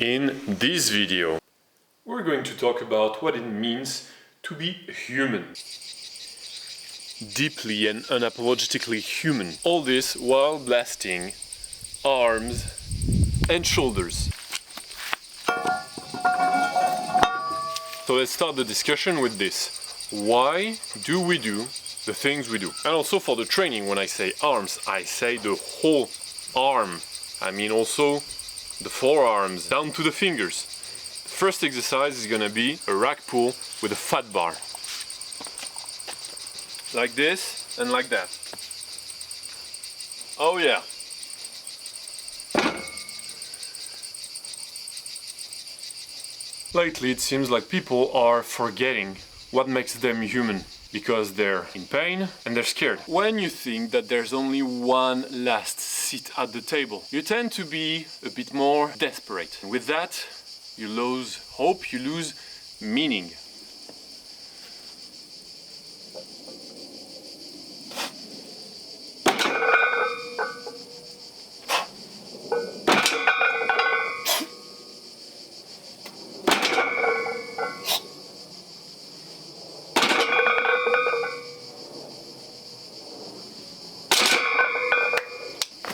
In this video, we're going to talk about what it means to be human. Deeply and unapologetically human. All this while blasting arms and shoulders. So let's start the discussion with this. Why do we do the things we do? And also for the training, when I say arms, I say the whole arm. I mean also the forearms down to the fingers. The first exercise is gonna be a rack pull with a fat bar. Like this and like that. Oh yeah. Lately it seems like people are forgetting what makes them human because they're in pain and they're scared. When you think that there's only one last seat at the table, you tend to be a bit more desperate. And with that, you lose hope, you lose meaning.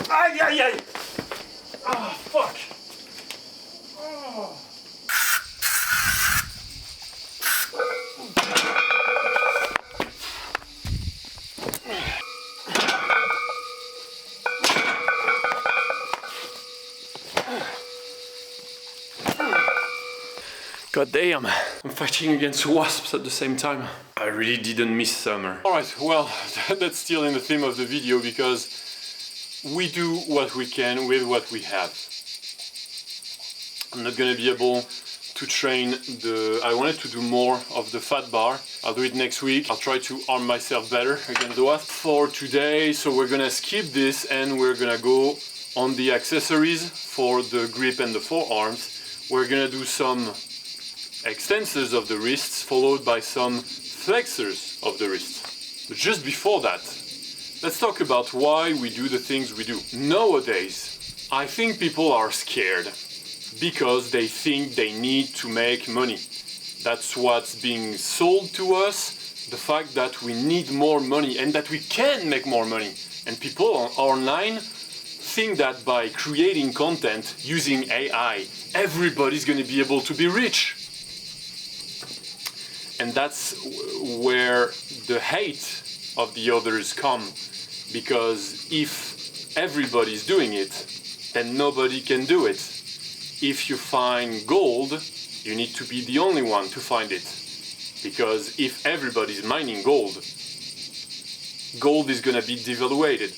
Ay, ay, ay! Ah, fuck! Oh. God damn, I'm fighting against wasps at the same time. I really didn't miss summer. Alright, well, that's still in the theme of the video because we do what we can with what we have. I'm not gonna be able to train I wanted to do more of the fat bar. I'll do it next week. I'll try to arm myself better against the wasp. For today, so we're gonna skip this and we're gonna go on the accessories for the grip and the forearms. We're gonna do some extensors of the wrists followed by some flexors of the wrists. But just before that, let's talk about why we do the things we do. Nowadays, I think people are scared because they think they need to make money. That's what's being sold to us, the fact that we need more money and that we can make more money. And people online think that by creating content using AI, everybody's gonna be able to be rich. And that's where the hate of the others come. Because if everybody's doing it, then nobody can do it. If you find gold, you need to be the only one to find it. Because if everybody's mining gold, gold is gonna be devaluated.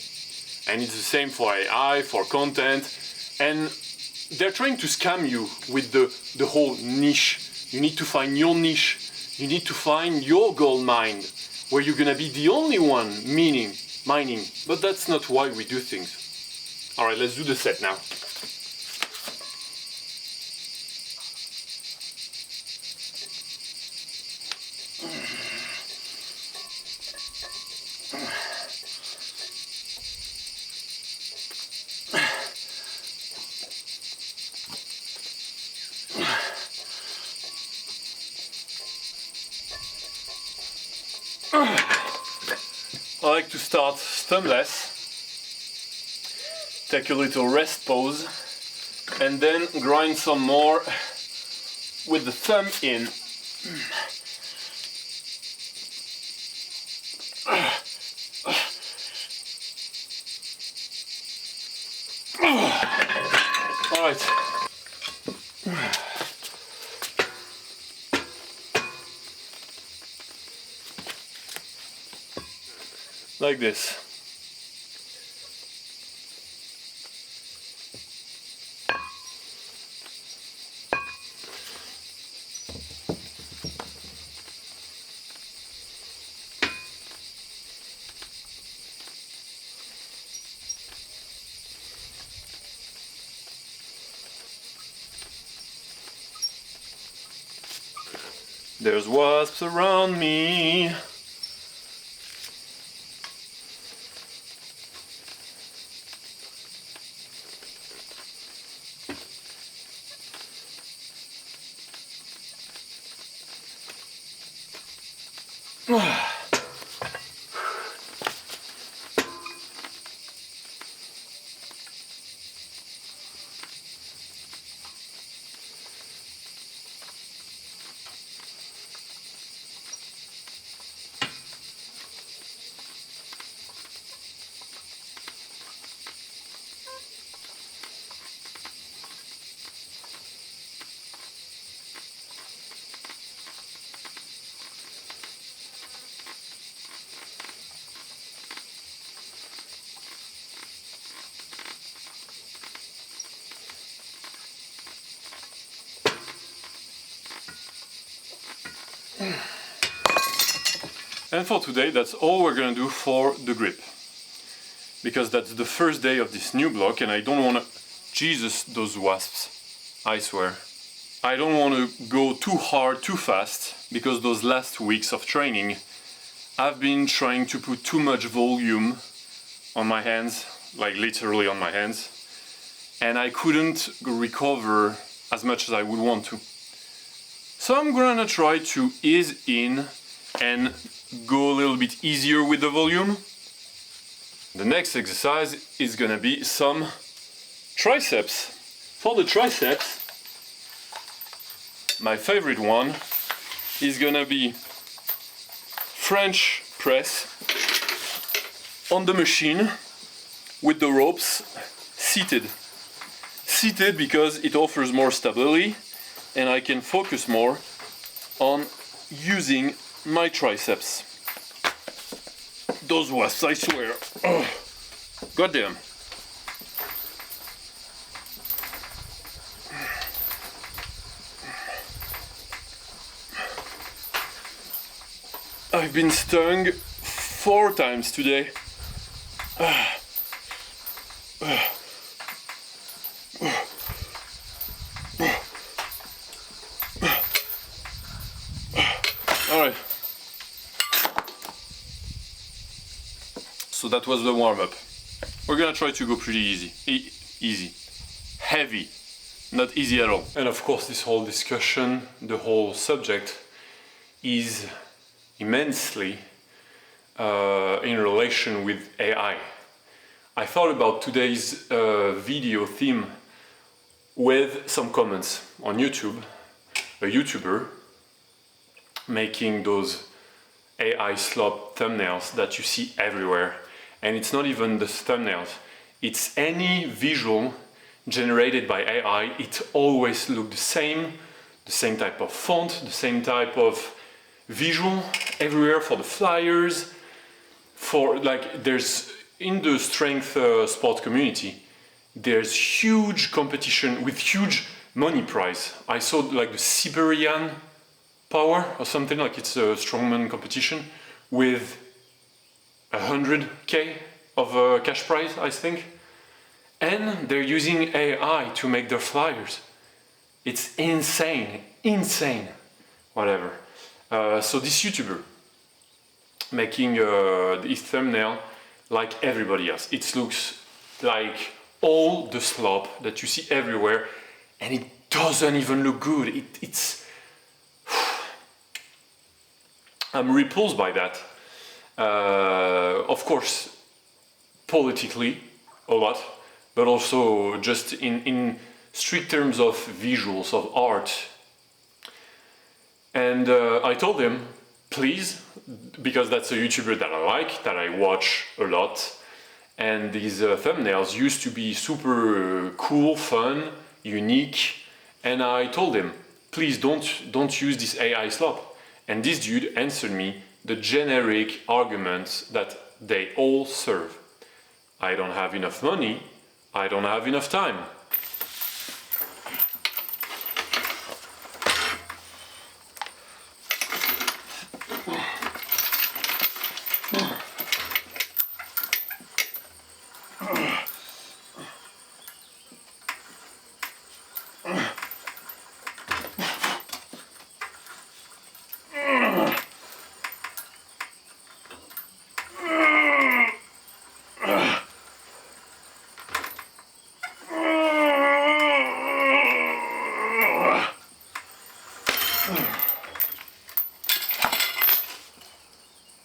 And it's the same for AI, for content. And they're trying to scam you with the whole niche. You need to find your niche. You need to find your gold mine, where you're gonna be the only one mining. But that's not why we do things. Alright, let's do the set now. I like to start thumbless, take a little rest pose, and then grind some more with the thumb in. All right. Like this. There's wasps around me. And for today, that's all we're gonna do for the grip. Because that's the first day of this new block and I don't wanna... Jesus, those wasps, I swear. I don't wanna go too hard, too fast, because those last weeks of training, I've been trying to put too much volume on my hands, like literally on my hands, and I couldn't recover as much as I would want to. So I'm gonna try to ease in and go a little bit easier with the volume. The next exercise is gonna be some triceps. For the triceps, my favorite one is gonna be French press on the machine with the ropes seated. Seated because it offers more stability and I can focus more on using my triceps. Those wasps, I swear. Oh, goddamn. I've been stung 4 times today. Alright. So that was the warm-up. We're gonna try to go pretty easy. Easy. Heavy. Not easy at all. And of course this whole discussion, the whole subject is immensely in relation with AI. I thought about today's video theme with some comments on YouTube. A YouTuber making those AI slop thumbnails that you see everywhere. And it's not even the thumbnails, it's any visual generated by AI. It always looks the same type of font, the same type of visual everywhere for the flyers. For like, there's in the strength sport community, there's huge competition with huge money prize. I saw like the Siberian power or something, like it's a strongman competition with 100k of cash prize, I think. And they're using AI to make their flyers. It's insane, insane, whatever. So this YouTuber making his thumbnail like everybody else. It looks like all the slop that you see everywhere, and it doesn't even look good. It's I'm repulsed by that. Of course, politically a lot, but also just in strict terms of visuals, of art. And I told him, please, because that's a YouTuber that I like, that I watch a lot, and these thumbnails used to be super cool, fun, unique, and I told him, please don't use this AI slop. And this dude answered me the generic arguments that they all serve. I don't have enough money, I don't have enough time.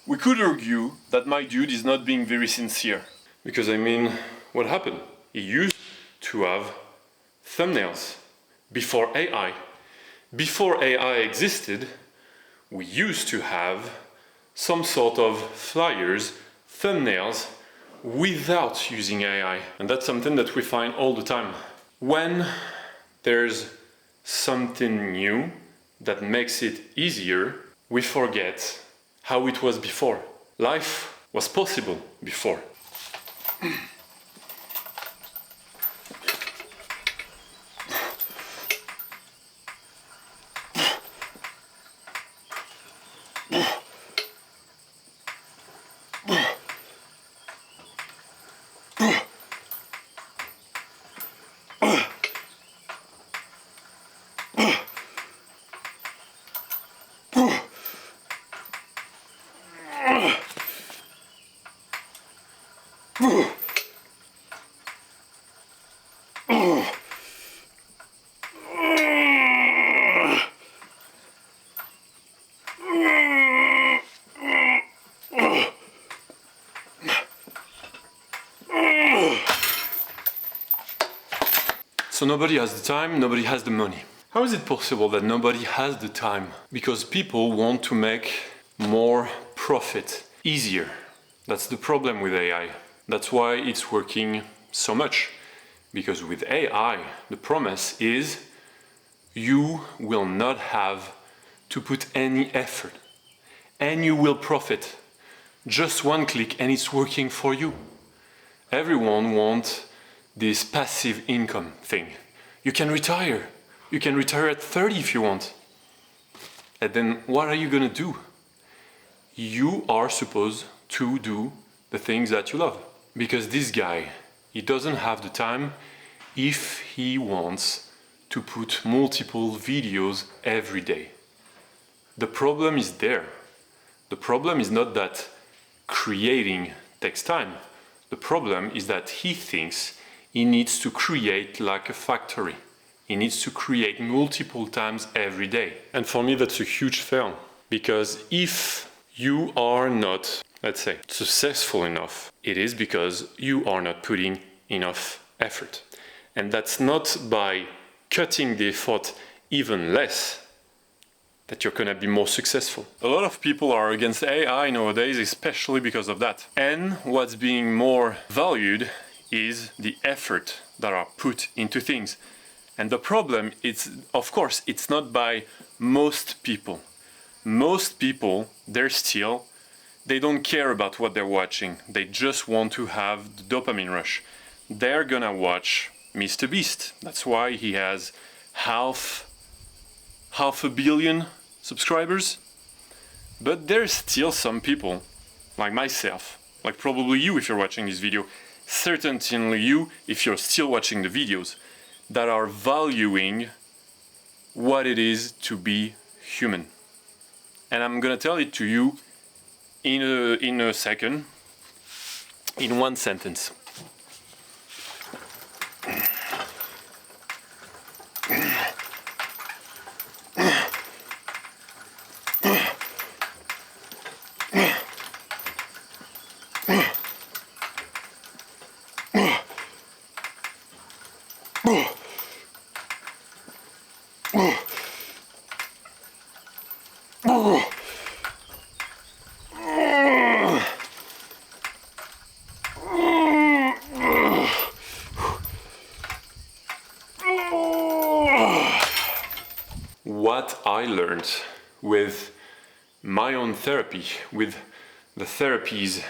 We could argue that my dude is not being very sincere. Because I mean, what happened? He used to have thumbnails before AI. Before AI existed, we used to have some sort of flyers, thumbnails, without using AI. And that's something that we find all the time. When there's something new that makes it easier, we forget how it was before. Life was possible before. So nobody has the time, nobody has the money. How is it possible that nobody has the time? Because people want to make more profit easier. That's the problem with AI. That's why it's working so much. Because with AI, the promise is you will not have to put any effort and you will profit. Just one click and it's working for you. Everyone wants this passive income thing. You can retire. You can retire at 30 if you want. And then what are you gonna do? You are supposed to do the things that you love. Because this guy, he doesn't have the time if he wants to put multiple videos every day. The problem is there. The problem is not that creating takes time. The problem is that he thinks he needs to create like a factory. He needs to create multiple times every day. And for me, that's a huge fail. Because if you are not, let's say, successful enough, it is because you are not putting enough effort. And that's not by cutting the effort even less that you're gonna be more successful. A lot of people are against AI nowadays, especially because of that. And what's being more valued is the effort that are put into things. And the problem is, of course, it's not by most people. Most people, they don't care about what they're watching. They just want to have the dopamine rush. They're gonna watch Mr. Beast. That's why he has half a billion subscribers. But there's still some people, like myself, like probably you if you're watching this video, certainly you if you're still watching the videos, that are valuing what it is to be human. And I'm gonna tell it to you in a second, in one sentence. What I learned with my own therapy, with the therapies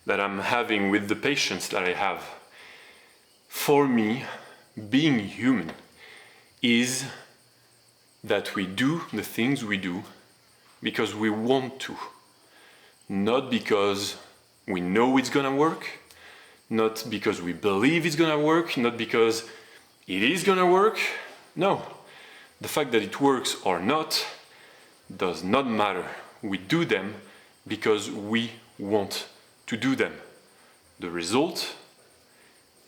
that I'm having with the patients that I have, for me, being human is that we do the things we do because we want to, not because we know it's gonna work, not because we believe it's gonna work, not because it is gonna work. No, the fact that it works or not does not matter. We do them because we want to do them. The result,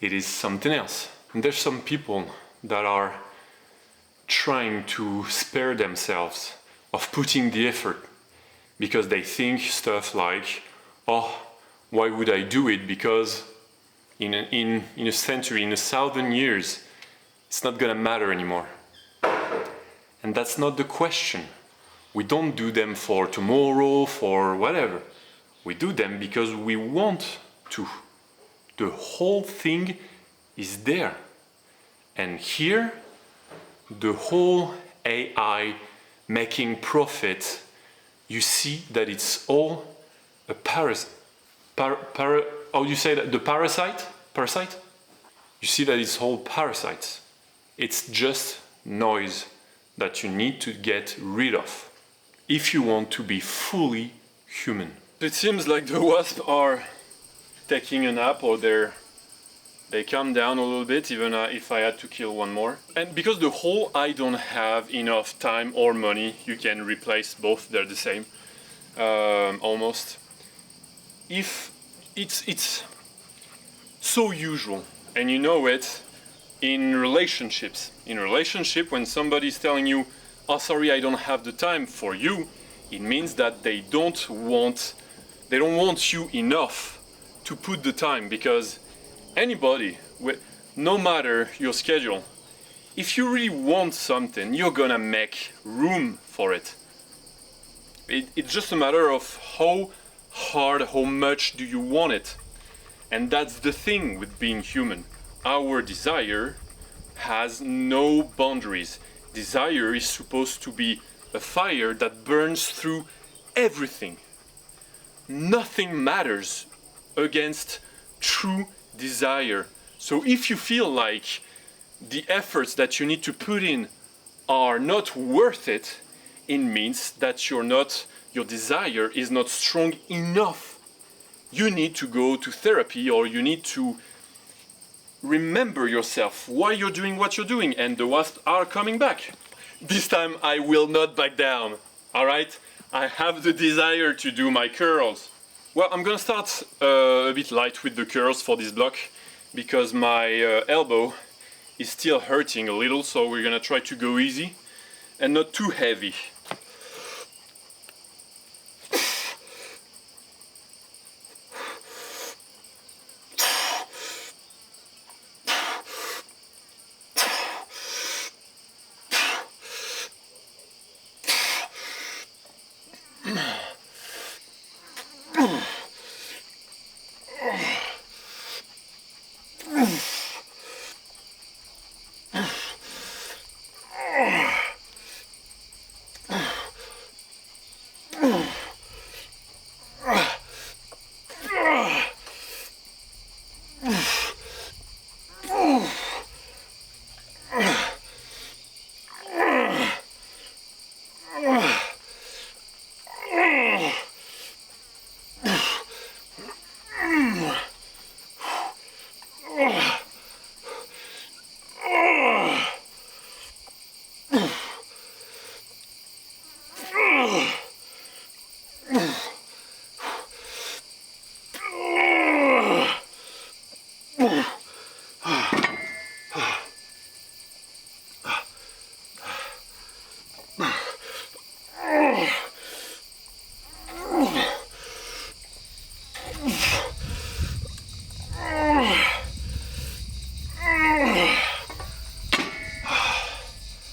it is something else. And there's some people that are trying to spare themselves of putting the effort because they think stuff like, oh, why would I do it? Because in a century, in 1,000 years, it's not gonna matter anymore. And that's not the question. We don't do them for tomorrow, for whatever. We do them because we want to. The whole thing is there. And here, the whole AI making profit, you see that it's all a how do you say that? The parasite? Parasite? You see that it's all parasites. It's just noise that you need to get rid of if you want to be fully human. It seems like the wasps are taking a nap, or they calm down a little bit, even if I had to kill one more. And because the whole I don't have enough time or money, you can replace both, they're the same, almost. If it's so usual, and you know it in relationships. In a relationship, when somebody's telling you, oh sorry, I don't have the time for you, it means that they don't want you enough to put the time, because anybody, no matter your schedule, if you really want something, you're gonna make room for it. It's just a matter of how hard, how much do you want it. And that's the thing with being human. Our desire has no boundaries. Desire is supposed to be a fire that burns through everything. Nothing matters against true desire. So if you feel like the efforts that you need to put in are not worth it, it means that your desire is not strong enough. You need to go to therapy, or you need to remember yourself why you're doing what you're doing, and the wasps are coming back. This time I will not back down, alright? I have the desire to do my curls. Well, I'm gonna start a bit light with the curls for this block, because my elbow is still hurting a little, so we're gonna try to go easy and not too heavy.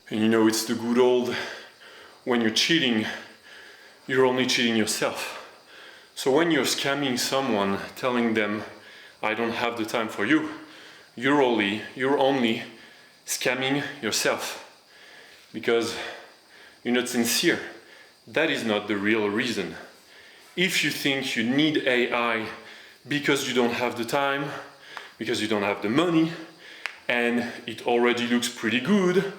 And you know, it's the good old, when you're cheating, you're only cheating yourself. So when you're scamming someone, telling them, I don't have the time for you, you're only scamming yourself, because you're not sincere. That is not the real reason. If you think you need AI because you don't have the time, because you don't have the money, and it already looks pretty good,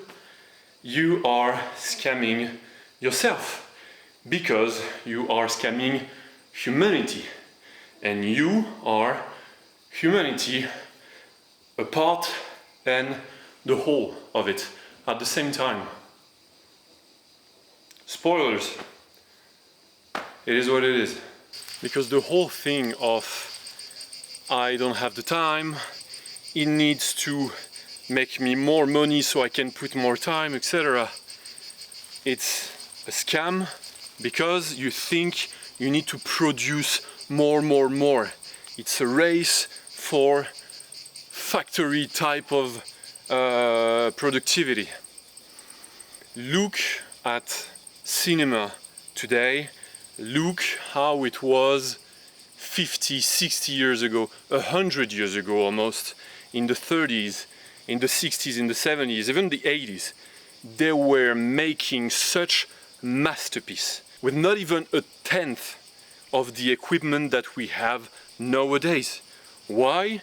you are scamming yourself, because you are scamming humanity, and you are humanity, a part and the whole of it at the same time. Spoilers, it is what it is. Because the whole thing of I don't have the time, it needs to make me more money so I can put more time, etc. It's a scam, because you think you need to produce more. It's a race for factory type of productivity. Look at cinema today. Look how it was 50, 60 years ago, 100 years ago almost, in the 30s, in the 60s, in the 70s, even the 80s. They were making such masterpiece with not even a tenth of the equipment that we have nowadays. Why?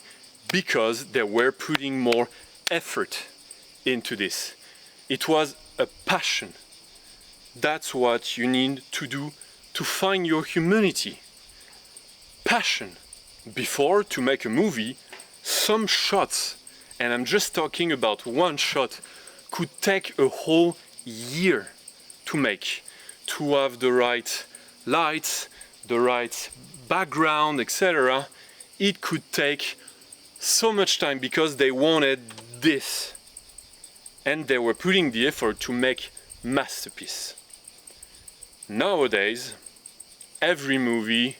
Because they were putting more effort into this. It was a passion. That's what you need to do to find your humanity. Passion. Before, to make a movie, some shots, and I'm just talking about one shot, could take a whole year to make, to have the right lights, the right background, etc. It could take so much time because they wanted this. And they were putting the effort to make masterpiece. Nowadays, every movie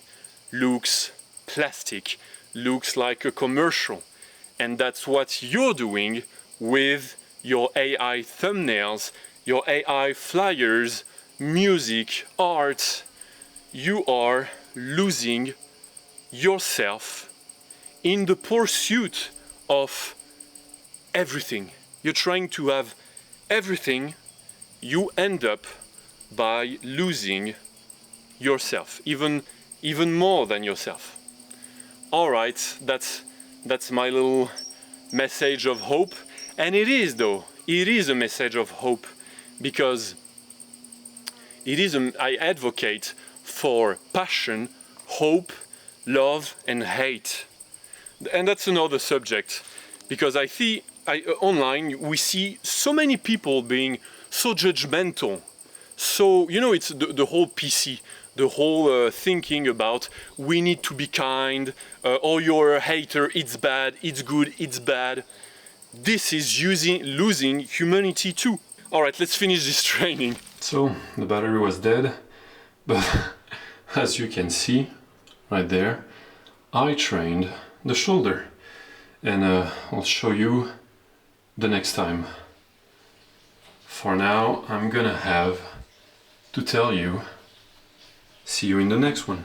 looks plastic, looks like a commercial. And that's what you're doing with your AI thumbnails, your AI flyers, music, art. You are losing yourself in the pursuit of everything. You're trying to have everything, you end up by losing yourself, even more than yourself. All right, that's my little message of hope. And it is, though, it is a message of hope, because I advocate for passion, hope, love, and hate. And that's another subject, because online we see so many people being so judgmental. So, it's the whole PC, the whole thinking about we need to be kind, or you're a hater, it's bad, it's good, it's bad. This is losing humanity too. All right, let's finish this training. So the battery was dead, but as you can see right there, I trained the shoulder, and I'll show you the next time. For now, I'm gonna have to tell you, see you in the next one.